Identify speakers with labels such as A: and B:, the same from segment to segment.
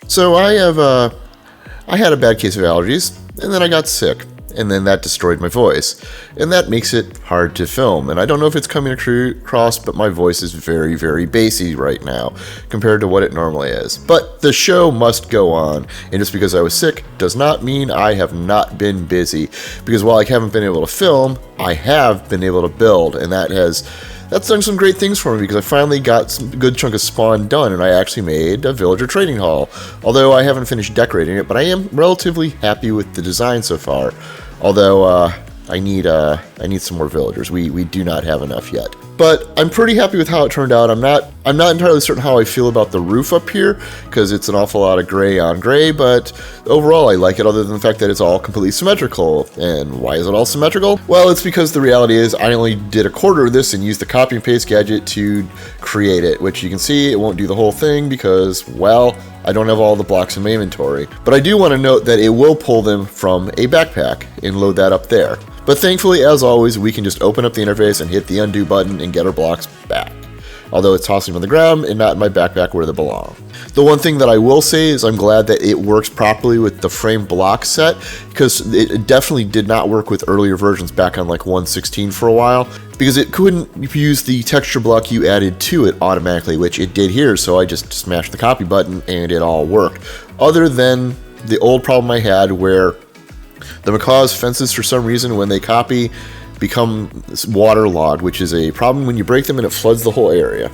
A: So I had a bad case of allergies, and then I got sick, and then that destroyed my voice, and that makes it hard to film. And I don't know if it's coming across, but my voice is very, very bassy right now compared to what it normally is. But the show must go on, and just because I was sick does not mean I have not been busy, because while I haven't been able to film, I have been able to build, and that's done some great things for me, because I finally got some good chunk of spawn done, and I actually made a villager trading hall. Although I haven't finished decorating it, but I am relatively happy with the design so far. Although I need some more villagers. We do not have enough yet. But I'm pretty happy with how it turned out. I'm not entirely certain how I feel about the roof up here, because it's an awful lot of gray on gray, but overall I like it, other than the fact that it's all completely symmetrical. And why is it all symmetrical? Well, it's because the reality is I only did a quarter of this and used the copy and paste gadget to create it, which you can see it won't do the whole thing because, well, I don't have all the blocks in my inventory. But I do want to note that it will pull them from a backpack and load that up there. But thankfully, as always, we can just open up the interface and hit the undo button and get our blocks back. Although it's tossing them on the ground and not in my backpack where they belong. The one thing that I will say is I'm glad that it works properly with the frame block set, because it definitely did not work with earlier versions back on like 1.16 for a while, because it couldn't use the texture block you added to it automatically, which it did here, so I just smashed the copy button and it all worked. Other than the old problem I had where the macaw's fences, for some reason, when they copy, become waterlogged, which is a problem when you break them and it floods the whole area.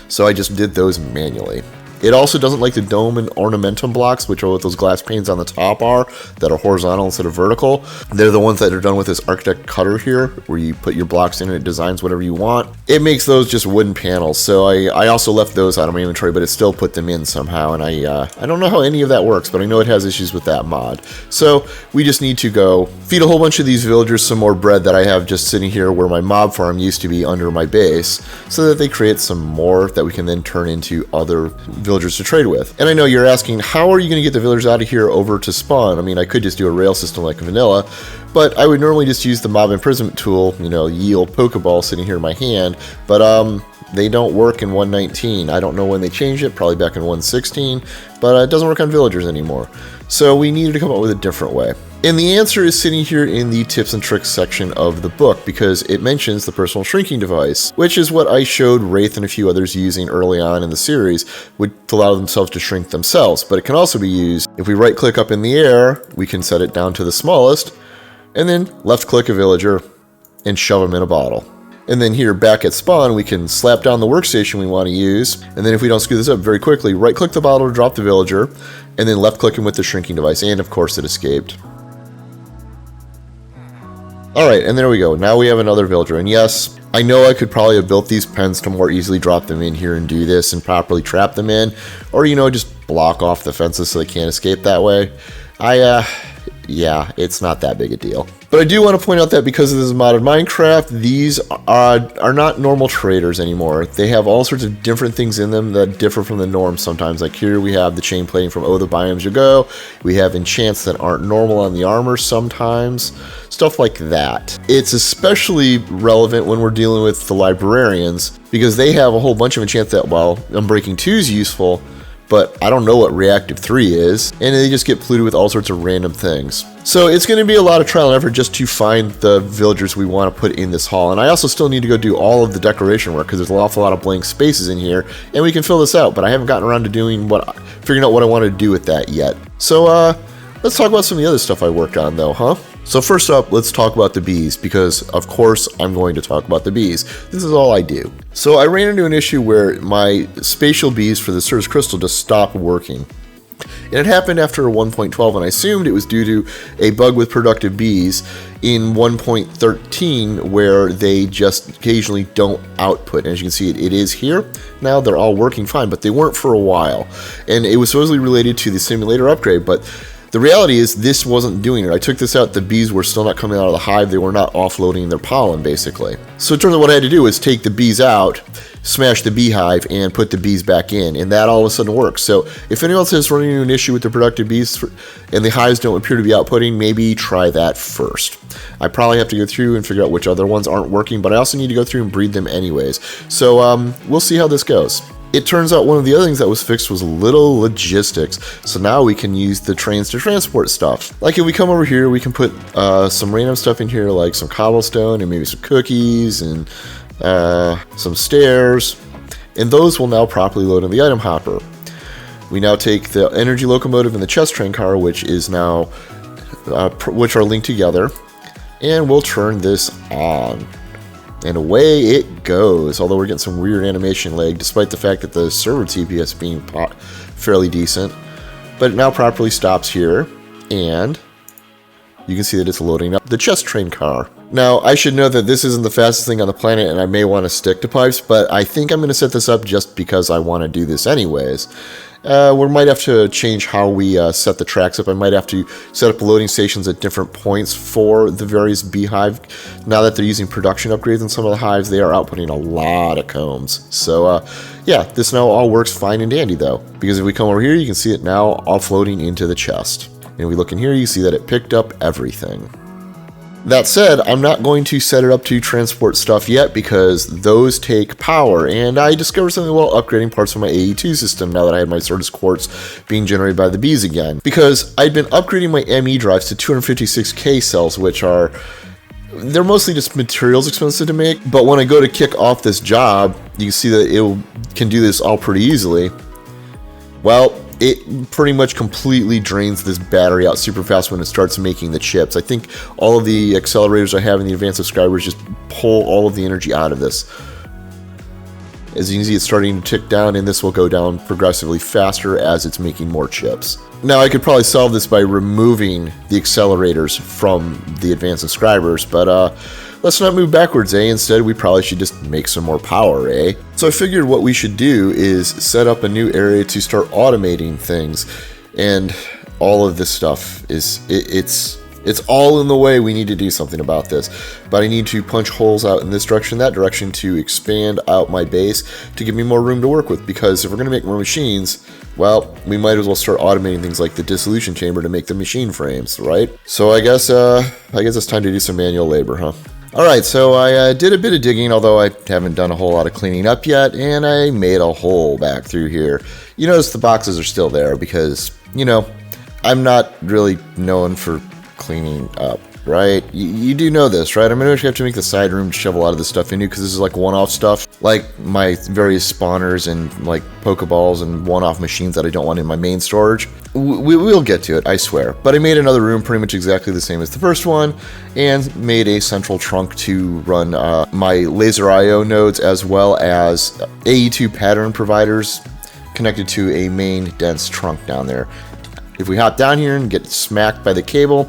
A: So I just did those manually. It also doesn't like the dome and ornamentum blocks, which are what those glass panes on the top are, that are horizontal instead of vertical. They're the ones that are done with this architect cutter here, where you put your blocks in and it designs whatever you want. It makes those just wooden panels, so I also left those out of my inventory, but it still put them in somehow, and I don't know how any of that works, but I know it has issues with that mod. So we just need to go feed a whole bunch of these villagers some more bread that I have just sitting here where my mob farm used to be under my base, so that they create some more that we can then turn into other villagers to trade with. And I know you're asking, how are you going to get the villagers out of here over to spawn? I mean, I could just do a rail system like vanilla, but I would normally just use the mob imprisonment tool, yield Pokeball sitting here in my hand, but they don't work in 1.19. I don't know when they changed it, probably back in 1.16, but it doesn't work on villagers anymore. So we needed to come up with a different way. And the answer is sitting here in the tips and tricks section of the book, because it mentions the personal shrinking device, which is what I showed Wraith and a few others using early on in the series, would allow themselves to shrink themselves. But it can also be used, if we right click up in the air, we can set it down to the smallest, and then left click a villager and shove them in a bottle. And then here back at spawn, we can slap down the workstation we want to use, and then if we don't screw this up very quickly, right click the bottle to drop the villager, and then left click him with the shrinking device, and of course it escaped. Alright, and there we go. Now we have another villager. And yes, I know I could probably have built these pens to more easily drop them in here and do this and properly trap them in. Or, just block off the fences so they can't escape that way. Yeah, it's not that big a deal. But I do want to point out that because this is modded Minecraft, these are not normal traders anymore. They have all sorts of different things in them that differ from the norm sometimes. Like here we have the chain plating from the Biomes You Go. We have enchants that aren't normal on the armor sometimes. Stuff like that. It's especially relevant when we're dealing with the librarians, because they have a whole bunch of enchants that, well, Unbreaking 2 is useful, but I don't know what Reactive 3 is, and they just get polluted with all sorts of random things. So it's going to be a lot of trial and effort just to find the villagers we want to put in this hall, and I also still need to go do all of the decoration work, because there's an awful lot of blank spaces in here, and we can fill this out, but I haven't gotten around to figuring out what I want to do with that yet. So let's talk about some of the other stuff I worked on though, huh? So first up, let's talk about the bees, because of course I'm going to talk about the bees. This is all I do. So I ran into an issue where my spatial bees for the Cirrus Crystal just stopped working. And it happened after 1.12, and I assumed it was due to a bug with productive bees in 1.13 where they just occasionally don't output. And as you can see, it is here. Now they're all working fine, but they weren't for a while. And it was supposedly related to the simulator upgrade, but the reality is this wasn't doing it. I took this out, the bees were still not coming out of the hive, they were not offloading their pollen basically. So it turns out what I had to do is take the bees out, smash the beehive, and put the bees back in, and that all of a sudden works. So if anyone else is running into an issue with the productive bees and the hives don't appear to be outputting, maybe try that first. I probably have to go through and figure out which other ones aren't working, but I also need to go through and breed them anyways. So we'll see how this goes. It turns out one of the other things that was fixed was little logistics. So now we can use the trains to transport stuff. Like if we come over here, we can put some random stuff in here, like some cobblestone and maybe some cookies and some stairs. And those will now properly load in the item hopper. We now take the energy locomotive and the chest train car, which is now, which are linked together, and we'll turn this on. And away it goes, although we're getting some weird animation lag, despite the fact that the server TPS being fairly decent. But it now properly stops here, and you can see that it's loading up the chest train car. Now, I should note that this isn't the fastest thing on the planet, and I may want to stick to pipes, but I think I'm going to set this up just because I want to do this anyways. We might have to change how we set the tracks up. I might have to set up loading stations at different points for the various beehive. Now that they're using production upgrades in some of the hives, they are outputting a lot of combs. So yeah, this now all works fine and dandy though, because if we come over here, you can see it now offloading into the chest. And if we look in here, you see that it picked up everything. That said, I'm not going to set it up to transport stuff yet because those take power, and I discovered something while upgrading parts of my AE2 system now that I had my Certus quartz being generated by the bees again. Because I'd been upgrading my ME drives to 256K cells, which are, they're mostly just materials expensive to make, but when I go to kick off this job, you can see that it can do this all pretty easily. Well, it pretty much completely drains this battery out super fast when it starts making the chips. I think all of the accelerators I have in the advanced subscribers just pull all of the energy out of this. As you can see, it's starting to tick down, and this will go down progressively faster as it's making more chips. Now, I could probably solve this by removing the accelerators from the advanced subscribers, but let's not move backwards, eh? Instead, we probably should just make some more power, eh? So I figured what we should do is set up a new area to start automating things. And all of this stuff is, it's all in the way. We need to do something about this. But I need to punch holes out in this direction, that direction, to expand out my base to give me more room to work with. Because if we're going to make more machines, well, we might as well start automating things like the dissolution chamber to make the machine frames, right? So I guess it's time to do some manual labor, huh? Alright, so I did a bit of digging, although I haven't done a whole lot of cleaning up yet, and I made a hole back through here. You notice the boxes are still there because, you know, I'm not really known for cleaning up, right? You do know this, right? I'm going to have to make the side room to shove a lot of this stuff into because this is like one-off stuff, like my various spawners and like Pokeballs and one-off machines that I don't want in my main storage. We'll get to it, I swear. But I made another room pretty much exactly the same as the first one, and made a central trunk to run my laser IO nodes as well as AE2 pattern providers connected to a main dense trunk down there. If we hop down here and get smacked by the cable,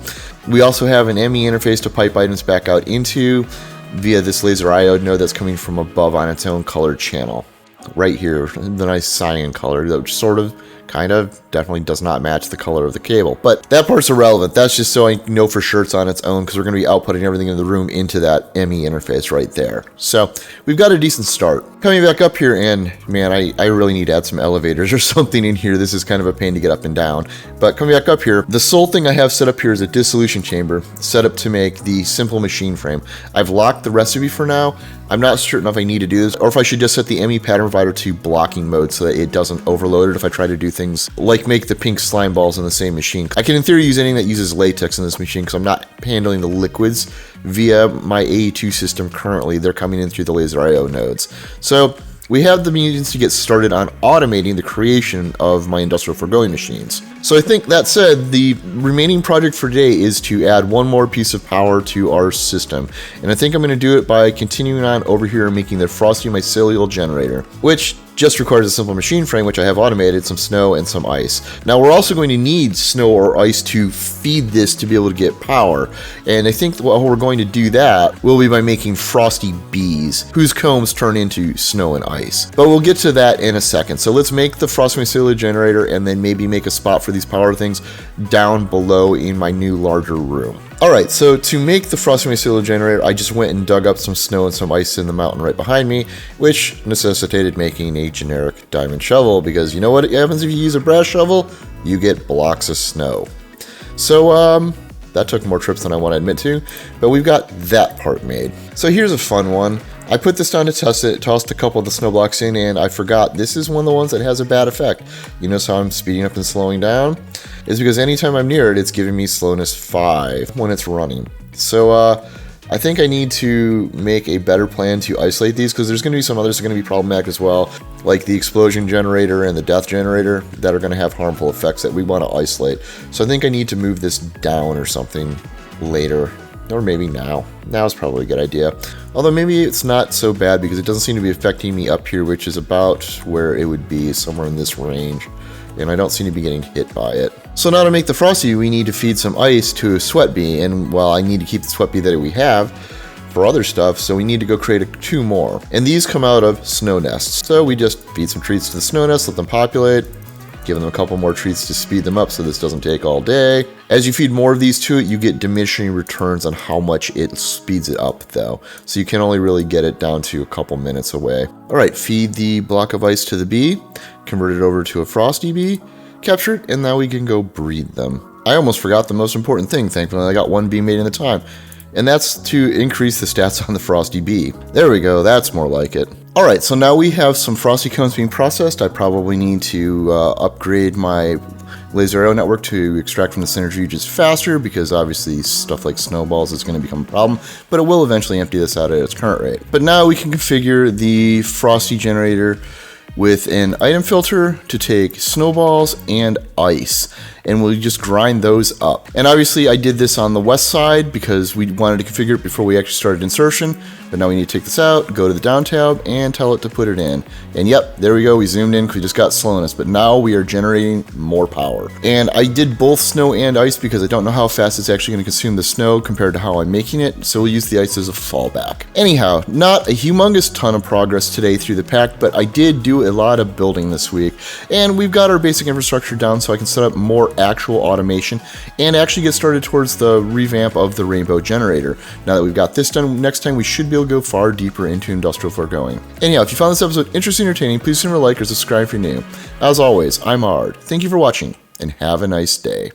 A: we also have an ME interface to pipe items back out into via this laser iode node that's coming from above on its own colored channel. Right here, the nice cyan color, which sort of, kind of, definitely does not match the color of the cable. But that part's irrelevant. That's just so I know for sure it's on its own, because we're going to be outputting everything in the room into that ME interface right there. So we've got a decent start. Coming back up here, and man, I really need to add some elevators or something in here. This is kind of a pain to get up and down. But coming back up here, the sole thing I have set up here is a dissolution chamber set up to make the simple machine frame. I've locked the recipe for now. I'm not certain if I need to do this or if I should just set the ME pattern provider to blocking mode so that it doesn't overload it if I try to do things like make the pink slime balls in the same machine. I can in theory use anything that uses latex in this machine because I'm not handling the liquids via my AE2 system currently. They're coming in through the laser IO nodes. So we have the means to get started on automating the creation of my Industrial Foregoing machines. So I think that said, the remaining project for today is to add one more piece of power to our system. And I think I'm going to do it by continuing on over here and making the Frosty Mycelial generator, which just requires a simple machine frame, which I have automated, some snow and some ice. Now we're also going to need snow or ice to feed this to be able to get power. And I think what we're going to do that will be by making frosty bees, whose combs turn into snow and ice. But we'll get to that in a second. So let's make the Frosty Mycelial generator and then maybe make a spot for these power things down below in my new larger room. Alright, so to make the Frosty Mycelial generator, I just went and dug up some snow and some ice in the mountain right behind me, which necessitated making a generic diamond shovel, because you know what happens if you use a brass shovel? You get blocks of snow. So, that took more trips than I want to admit to, but we've got that part made. So here's a fun one. I put this down to test it, tossed a couple of the snow blocks in, and I forgot this is one of the ones that has a bad effect. You notice how I'm speeding up and slowing down? It's because anytime I'm near it, it's giving me slowness 5 when it's running. So I think I need to make a better plan to isolate these, because there's going to be some others that are going to be problematic as well, like the explosion generator and the death generator that are going to have harmful effects that we want to isolate. So I think I need to move this down or something later. Or maybe now. Now is probably a good idea. Although maybe it's not so bad because it doesn't seem to be affecting me up here, which is about where it would be, somewhere in this range. And I don't seem to be getting hit by it. So now to make the Frosty, we need to feed some ice to a sweat bee. And well, I need to keep the sweat bee that we have for other stuff, so we need to go create 2 more. And these come out of snow nests. So we just feed some treats to the snow nests, let them populate. Giving them a couple more treats to speed them up so this doesn't take all day. As you feed more of these to it, you get diminishing returns on how much it speeds it up though. So you can only really get it down to a couple minutes away. All right, feed the block of ice to the bee, convert it over to a Frosty bee, capture it, and now we can go breed them. I almost forgot the most important thing, thankfully I got 1 bee made at a time. And that's to increase the stats on the Frosty bee. There we go, that's more like it. Alright, so now we have some Frosty cones being processed. I probably need to upgrade my laser arrow network to extract from the centrifuges faster, because obviously stuff like snowballs is going to become a problem, but it will eventually empty this out at its current rate. But now we can configure the Frosty generator with an item filter to take snowballs and ice, and we'll just grind those up. And obviously I did this on the west side because we wanted to configure it before we actually started insertion, but now we need to take this out, go to the down tab, and tell it to put it in. And yep, there we go, we zoomed in because we just got slowness, but now we are generating more power. And I did both snow and ice because I don't know how fast it's actually going to consume the snow compared to how I'm making it, so we'll use the ice as a fallback. Anyhow, not a humongous ton of progress today through the pack, but I did do a lot of building this week, and we've got our basic infrastructure down so I can set up more actual automation and actually get started towards the revamp of the rainbow generator. Now that we've got this done, next time we should be able to go far deeper into Industrial Foregoing. Anyhow, if you found this episode interesting or entertaining, please consider a like or subscribe if you're new. As always, I'm Ard. Thank you for watching, and have a nice day.